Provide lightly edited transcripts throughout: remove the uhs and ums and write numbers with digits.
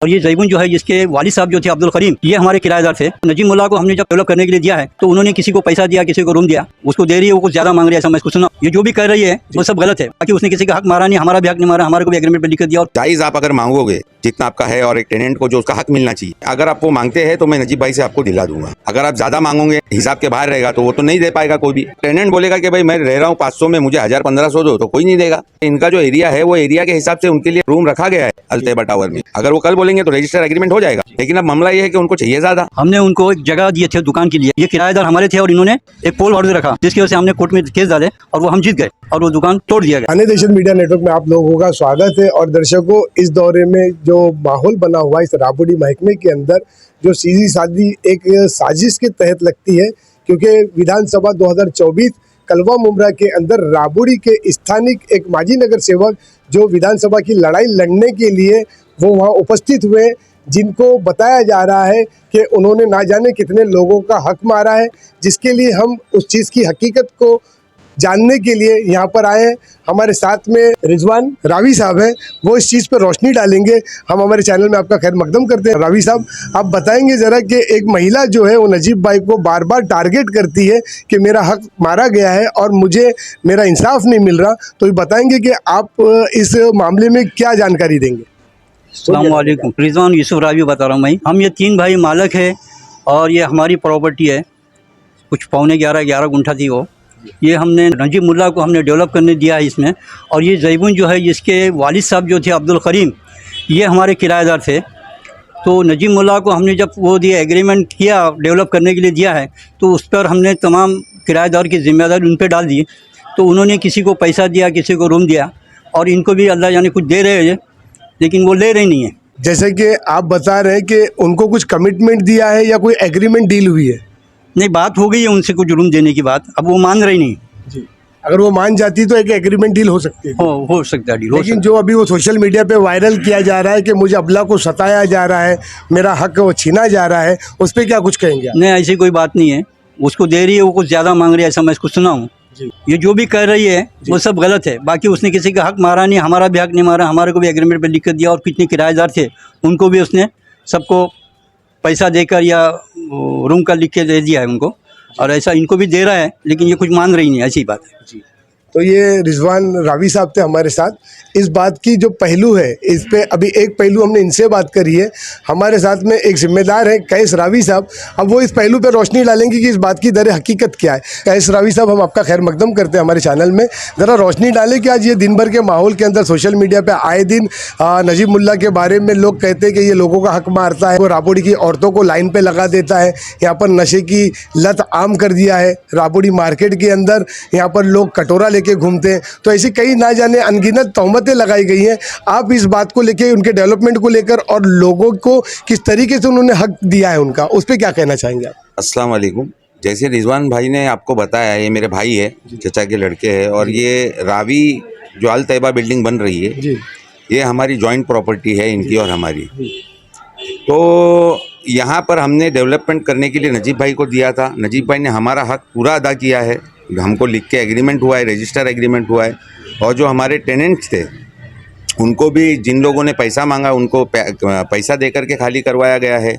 और ये जैबुन जो है जिसके वालिद साहब जो थे अब्दुल करीम, ये हमारे किराएदार थे। नजीम मुल्ला को हमने जब डेवलप करने के लिए दिया है तो उन्होंने किसी को पैसा दिया, किसी को रूम दिया, उसको दे रही है, वो कुछ ज्यादा मांग रही है, ऐसा मैं इसको सुना। ये जो भी कर रही है वो सब गलत है। बाकी उसने किसी का हक मारा नहीं, हमारा भी हक नहीं मारा, हमारे को भी एग्रीमेंट पे लिख दिया। और जायज आप अगर मांगोगे जितना आपका है और एक टेनेंट को जो उसका हक मिलना चाहिए, अगर आप वो मांगते हैं तो मैं नजीब भाई से आपको दिला दूंगा। अगर आप ज्यादा मांगोगे, हिसाब के बाहर रहेगा तो वो तो नहीं दे पाएगा कोई भी। टेनेंट बोलेगा कि भाई मैं रह रहा हूँ 500 में, मुझे 1000-1500 दो, तो कोई नहीं देगा। इनका जो एरिया है वो एरिया के हिसाब से उनके लिए रूम रखा गया है अल तैयबा टावर में। अगर वो कल बोलेंगे तो रजिस्टर एग्रीमेंट हो जाएगा, लेकिन अब मामला ये है कि उनको चाहिए ज्यादा। हमने उनको एक जगह दिए थे दुकान के लिए, ये किराएदार हमारे थे और इन्होंने एक पोल ऑर्डर रखा, जिसकी वजह से हमने कोर्ट में केस डाले और वो हम जीत गए और वो दुकान तोड़ दिया गया। अन्य देशन मीडिया नेटवर्क में आप लोगों का स्वागत है। और दर्शकों, इस दौरे में जो माहौल बना हुआ है इस राबड़ी महकमे के अंदर, जो सीधी सादी एक साजिश के तहत लगती है, क्योंकि विधानसभा 2024 कलवा मुमरा के अंदर राबड़ी के स्थानिक एक माजी नगर सेवक जो विधानसभा की लड़ाई लड़ने के लिए वो वहाँ उपस्थित हुए, जिनको बताया जा रहा है कि उन्होंने ना जाने कितने लोगों का हक मारा है, जिसके लिए हम उस चीज़ की हकीकत को जानने के लिए यहाँ पर आए हैं। हमारे साथ में रिजवान रावी साहब हैं, वो इस चीज़ पर रोशनी डालेंगे। हम हमारे चैनल में आपका खैर मकदम करते हैं। रावी साहब, आप बताएंगे ज़रा कि एक महिला जो है वो नजीब भाई को बार बार टारगेट करती है कि मेरा हक मारा गया है और मुझे मेरा इंसाफ नहीं मिल रहा, तो ये बताएंगे कि आप इस मामले में क्या जानकारी देंगे? अस्सलाम वालेकुम, रिजवान यूसुफ रावी बता रहा हूँ मैं। हम ये 3 भाई मालक है और ये हमारी प्रॉपर्टी है, कुछ 11.5 गुंठा थी वो। ये हमने नजीब मुल्ला को हमने डेवलप करने दिया है इसमें। और ये जैबुन जो है जिसके वालिद साहब जो थे अब्दुल करीम, ये हमारे किराएदार थे। तो नजीब मुल्ला को हमने जब वो दिया एग्रीमेंट किया डेवलप करने के लिए दिया है, तो उस पर हमने तमाम किराएदार की जिम्मेदारी उन पर डाल दी। तो उन्होंने किसी को पैसा दिया, किसी को रूम दिया, और इनको भी अल्लाह जाने कुछ दे रहे हैं, लेकिन वो ले रही नहीं है। जैसे कि आप बता रहे हैं कि उनको कुछ कमिटमेंट दिया है या कोई एग्रीमेंट डील हुई है? नहीं, बात हो गई है उनसे कुछ रूम देने की बात, अब वो मान रही नहीं। जी, अगर वो मान जाती तो एक एग्रीमेंट डील हो सकती है। हो सकता है डील, लेकिन जो अभी वो सोशल मीडिया पे वायरल किया जा रहा है कि मुझे अबला को सताया जा रहा है, मेरा हक वो छीना जा रहा है, उस पर क्या कुछ कहेंगे आप? नहीं, ऐसी कोई बात नहीं है। उसको दे रही है, वो कुछ ज़्यादा मांग रही है, ऐसा मैं इसको सुना हूँ। ये जो भी कर रही है वो सब गलत है। बाकी उसने किसी का हक मारा नहीं, हमारा भी हक नहीं मारा, हमारे को भी एग्रीमेंट पे लिख कर दिया। और कितने किराएदार थे उनको भी उसने सबको पैसा देकर या रूम का लिख के दे दिया है उनको, और ऐसा इनको भी दे रहा है, लेकिन ये कुछ मान रही नहीं, ऐसी बात है। तो ये रिजवान रावी साहब थे हमारे साथ। इस बात की जो पहलू है, इस पे अभी एक पहलू हमने इनसे बात करी है। हमारे साथ में एक जिम्मेदार है कैस रावी साहब, अब वो इस पहलू पे रोशनी डालेंगे कि इस बात की दर हकीकत क्या है। कैस रावी साहब, हम आपका खैर मकदम करते हैं हमारे चैनल में। ज़रा रोशनी डालें कि आज ये दिन भर के माहौल के अंदर सोशल मीडिया पर आए दिन नजीब मुल्ला के बारे में लोग कहते हैं कि ये लोगों का हक मारता है, वो राबड़ी की औरतों को लाइन पर लगा देता है, यहाँ पर नशे की लत आम कर दिया है। राबड़ी मार्केट के अंदर यहाँ पर लोग कटोरा के घूमते हैं। तो ऐसी कई ना जाने अनगिनत तहमतें लगाई गई हैं। आप इस बात को लेकर, उनके डेवलपमेंट को लेकर और लोगों को किस तरीके से उन्होंने हक दिया है उनका, उस पर क्या कहना चाहेंगे आप? अस्सलाम वालेकुम। जैसे रिजवान भाई ने आपको बताया, ये मेरे भाई है, चचा के लड़के हैं। और ये रावी जो अल तैयबा बिल्डिंग बन रही है जी, ये हमारी जॉइंट प्रॉपर्टी है, इनकी और हमारी। तो यहाँ पर हमने डेवलपमेंट करने के लिए नजीब भाई को दिया था। नजीब भाई ने हमारा हक पूरा अदा किया है, हमको लिख के एग्रीमेंट हुआ है, रजिस्टर एग्रीमेंट हुआ है। और जो हमारे टेनेंट्स थे उनको भी, जिन लोगों ने पैसा मांगा उनको पैसा दे करके खाली करवाया गया है।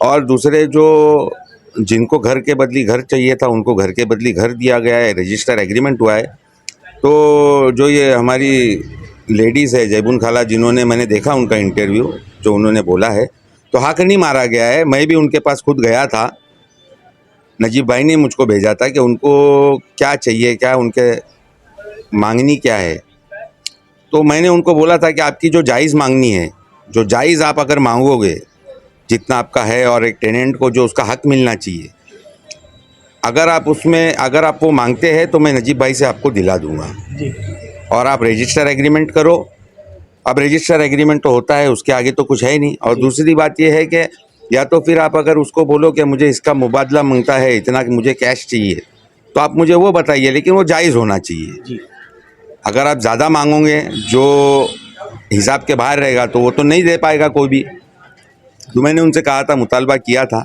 और दूसरे जो जिनको घर के बदली घर चाहिए था उनको घर के बदली घर दिया गया है, रजिस्टर एग्रीमेंट हुआ है। तो जो ये हमारी लेडीज़ है जैबुन खाला, जिन्होंने, मैंने देखा उनका इंटरव्यू जो उन्होंने बोला है, तो हक नहीं मारा गया है। मैं भी उनके पास खुद गया था, नजीब भाई ने मुझको भेजा था कि उनको क्या चाहिए, क्या उनके मांगनी क्या है। तो मैंने उनको बोला था कि आपकी जो जायज़ मांगनी है, जो जायज़ आप अगर मांगोगे जितना आपका है और एक टेनेंट को जो उसका हक मिलना चाहिए, अगर आप वो मांगते हैं तो मैं नजीब भाई से आपको दिला दूंगा। और आप रजिस्टर एग्रीमेंट करो। अब रजिस्टर एग्रीमेंट तो होता है, उसके आगे तो कुछ है ही नहीं। और दूसरी बात यह है कि या तो फिर आप अगर उसको बोलो कि मुझे इसका मुबादला मांगता है इतना कि मुझे कैश चाहिए, तो आप मुझे वो बताइए, लेकिन वो जायज़ होना चाहिए। अगर आप ज़्यादा मांगोगे जो हिसाब के बाहर रहेगा तो वो तो नहीं दे पाएगा कोई भी। तो मैंने उनसे कहा था, मुतालबा किया था,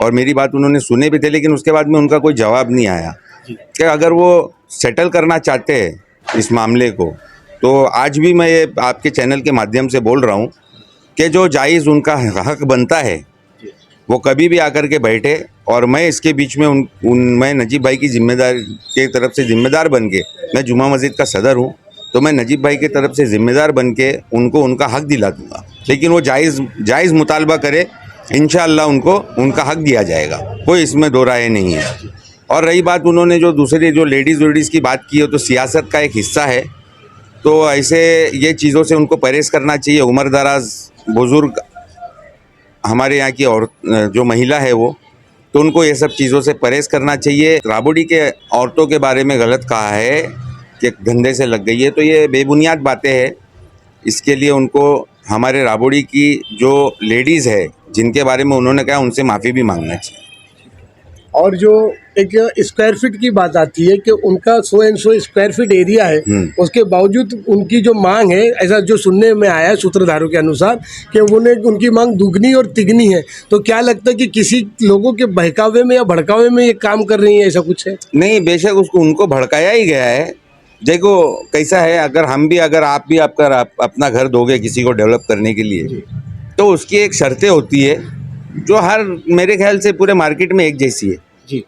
और मेरी बात उन्होंने सुने भी थे, लेकिन उसके बाद में उनका कोई जवाब नहीं आया कि अगर वो सेटल करना चाहते हैं इस मामले को, तो आज भी मैं ये आपके चैनल के माध्यम से बोल रहा हूँ कि जो जायज़ उनका हक बनता है वो कभी भी आकर के बैठे, और मैं इसके बीच में मैं नजीब भाई की जिम्मेदार के तरफ से जिम्मेदार बन के, मैं जुमा मस्जिद का सदर हूँ, तो मैं नजीब भाई की तरफ से जिम्मेदार बन के उनको उनका हक दिला दूँगा, लेकिन वो जायज़ मुतालबा करे, इंशाअल्लाह उनको उनका हक दिया जाएगा, कोई इसमें दो राय नहीं है। और रही बात उन्होंने जो दूसरे जो लेडीज़ की बात की है, तो सियासत का एक हिस्सा है, तो ऐसे ये चीज़ों से उनको परहेज़ करना चाहिए। उम्र दराज बुज़ुर्ग हमारे यहाँ की और जो महिला है वो, तो उनको ये सब चीज़ों से परहेज़ करना चाहिए। राबड़ी के औरतों के बारे में गलत कहा है कि धंधे से लग गई है, तो ये बेबुनियाद बातें हैं। इसके लिए उनको हमारे राबड़ी की जो लेडीज़ है जिनके बारे में उन्होंने कहा, उनसे माफ़ी भी मांगना चाहिए। और जो एक स्क्वायर फीट की बात आती है कि उनका 100 स्क्वायर फीट एरिया है, उसके बावजूद उनकी जो मांग है, ऐसा जो सुनने में आया है सूत्रधारों के अनुसार कि उनकी मांग दुगनी और तिगनी है, तो क्या लगता है कि किसी लोगों के बहकावे में या भड़कावे में ये काम कर रही है, ऐसा कुछ है? नहीं, बेशक उनको भड़काया ही गया है। देखो कैसा है, अगर आप भी अपना घर दोगे किसी को डेवलप करने के लिए, तो उसकी एक शर्तें होती है जो हर मेरे ख्याल से पूरे मार्केट में एक जैसी है जी।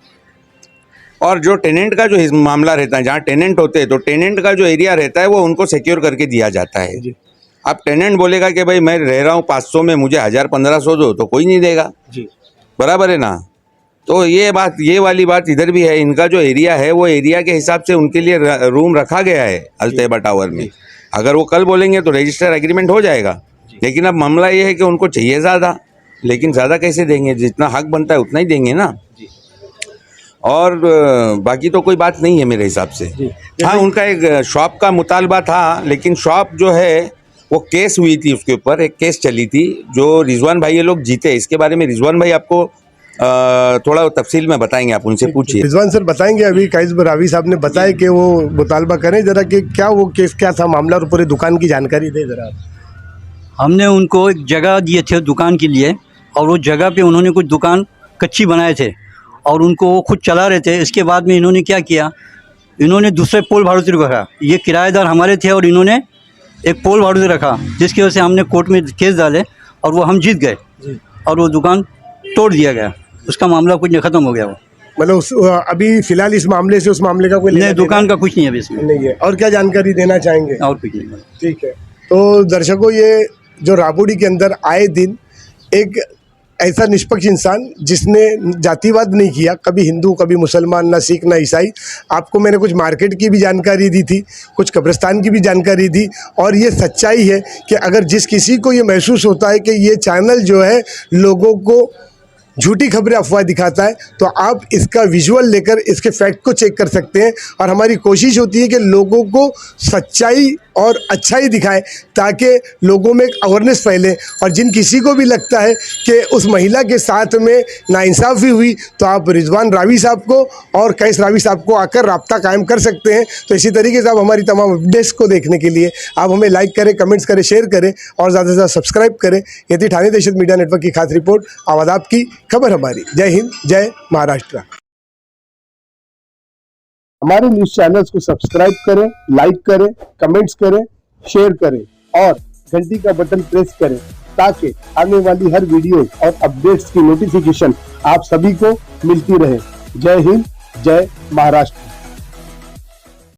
और जो टेनेंट का जो मामला रहता है, जहाँ टेनेंट होते हैं, तो टेनेंट का जो एरिया रहता है वो उनको सिक्योर करके दिया जाता है जी। अब टेनेंट बोलेगा कि भाई मैं रह रहा हूँ 500 में, मुझे 1000-1500 दो, तो कोई नहीं देगा जी। बराबर है ना। तो ये वाली बात इधर भी है। इनका जो एरिया है वो एरिया के हिसाब से उनके लिए रूम रखा गया है अल्तैबा टावर में। अगर वो कल बोलेंगे तो रजिस्टर एग्रीमेंट हो जाएगा, लेकिन अब मामला ये है कि उनको चाहिए ज़्यादा, लेकिन ज़्यादा कैसे देंगे? जितना हक बनता है उतना ही देंगे ना। और बाकी तो कोई बात नहीं है मेरे हिसाब से। हाँ, उनका एक शॉप का मुतालबा था, लेकिन शॉप जो है वो केस हुई थी, उसके ऊपर एक केस चली थी जो रिजवान भाई ये लोग जीते। इसके बारे में रिजवान भाई आपको थोड़ा तफसील में बताएंगे, आप उनसे पूछिए। रिजवान सर बताएंगे। अभी काइस रावी साहब ने बताया कि वो मुतालबा करें जरा कि क्या वो केस क्या था, मामला और पूरी दुकान की जानकारी दे जरा। हमने उनको एक जगह दिए थे दुकान के लिए, और वो जगह पे उन्होंने कुछ दुकान कच्ची बनाए थे और उनको वो खुद चला रहे थे। इसके बाद में इन्होंने क्या किया, इन्होंने दूसरे पोल भाड़ू से रखा। ये किराएदार हमारे थे और इन्होंने एक पोल भाड़ू से रखा, जिसकी वजह से हमने कोर्ट में केस डाले और वो हम जीत गए और वो दुकान तोड़ दिया गया। उसका मामला कुछ नहीं, ख़त्म हो गया वो। मतलब अभी फिलहाल इस मामले से उस मामले का कोई नहीं, दुकान का कुछ नहीं है अभी इसमें। नहीं है। और क्या जानकारी देना चाहेंगे? और कुछ नहीं। ठीक है, तो दर्शकों, ये जो राबड़ी के अंदर आए दिन एक ऐसा निष्पक्ष इंसान जिसने जातिवाद नहीं किया, कभी हिंदू कभी मुसलमान, ना सिख ना ईसाई। आपको मैंने कुछ मार्केट की भी जानकारी दी थी, कुछ कब्रिस्तान की भी जानकारी दी, और ये सच्चाई है कि अगर जिस किसी को ये महसूस होता है कि ये चैनल जो है लोगों को झूठी खबरें अफवाह दिखाता है, तो आप इसका विजुअल लेकर इसके फैक्ट को चेक कर सकते हैं। और हमारी कोशिश होती है कि लोगों को सच्चाई और अच्छाई दिखाएं ताकि लोगों में एक अवेयरनेस फैले। और जिन किसी को भी लगता है कि उस महिला के साथ में नाइंसाफ़ी हुई, तो आप रिजवान रावी साहब को और कैस रावी साहब को आकर रब्ता कायम कर सकते हैं। तो इसी तरीके से आप हमारी तमाम अपडेट्स को देखने के लिए आप हमें लाइक करें, कमेंट्स करें, शेयर करें और ज़्यादा से ज़्यादा सब्सक्राइब करें। ये थी ठाणे दहशत मीडिया नेटवर्क की खास रिपोर्ट। आवाज़ आपकी, खबर हमारी। जय हिंद, जय महाराष्ट्र। हमारे न्यूज़ चैनल्स को सब्सक्राइब करें, लाइक करें, कमेंट्स करें, शेयर करें और घंटी का बटन प्रेस करें ताकि आने वाली हर वीडियो और अपडेट्स की नोटिफिकेशन आप सभी को मिलती रहे। जय हिंद, जय महाराष्ट्र।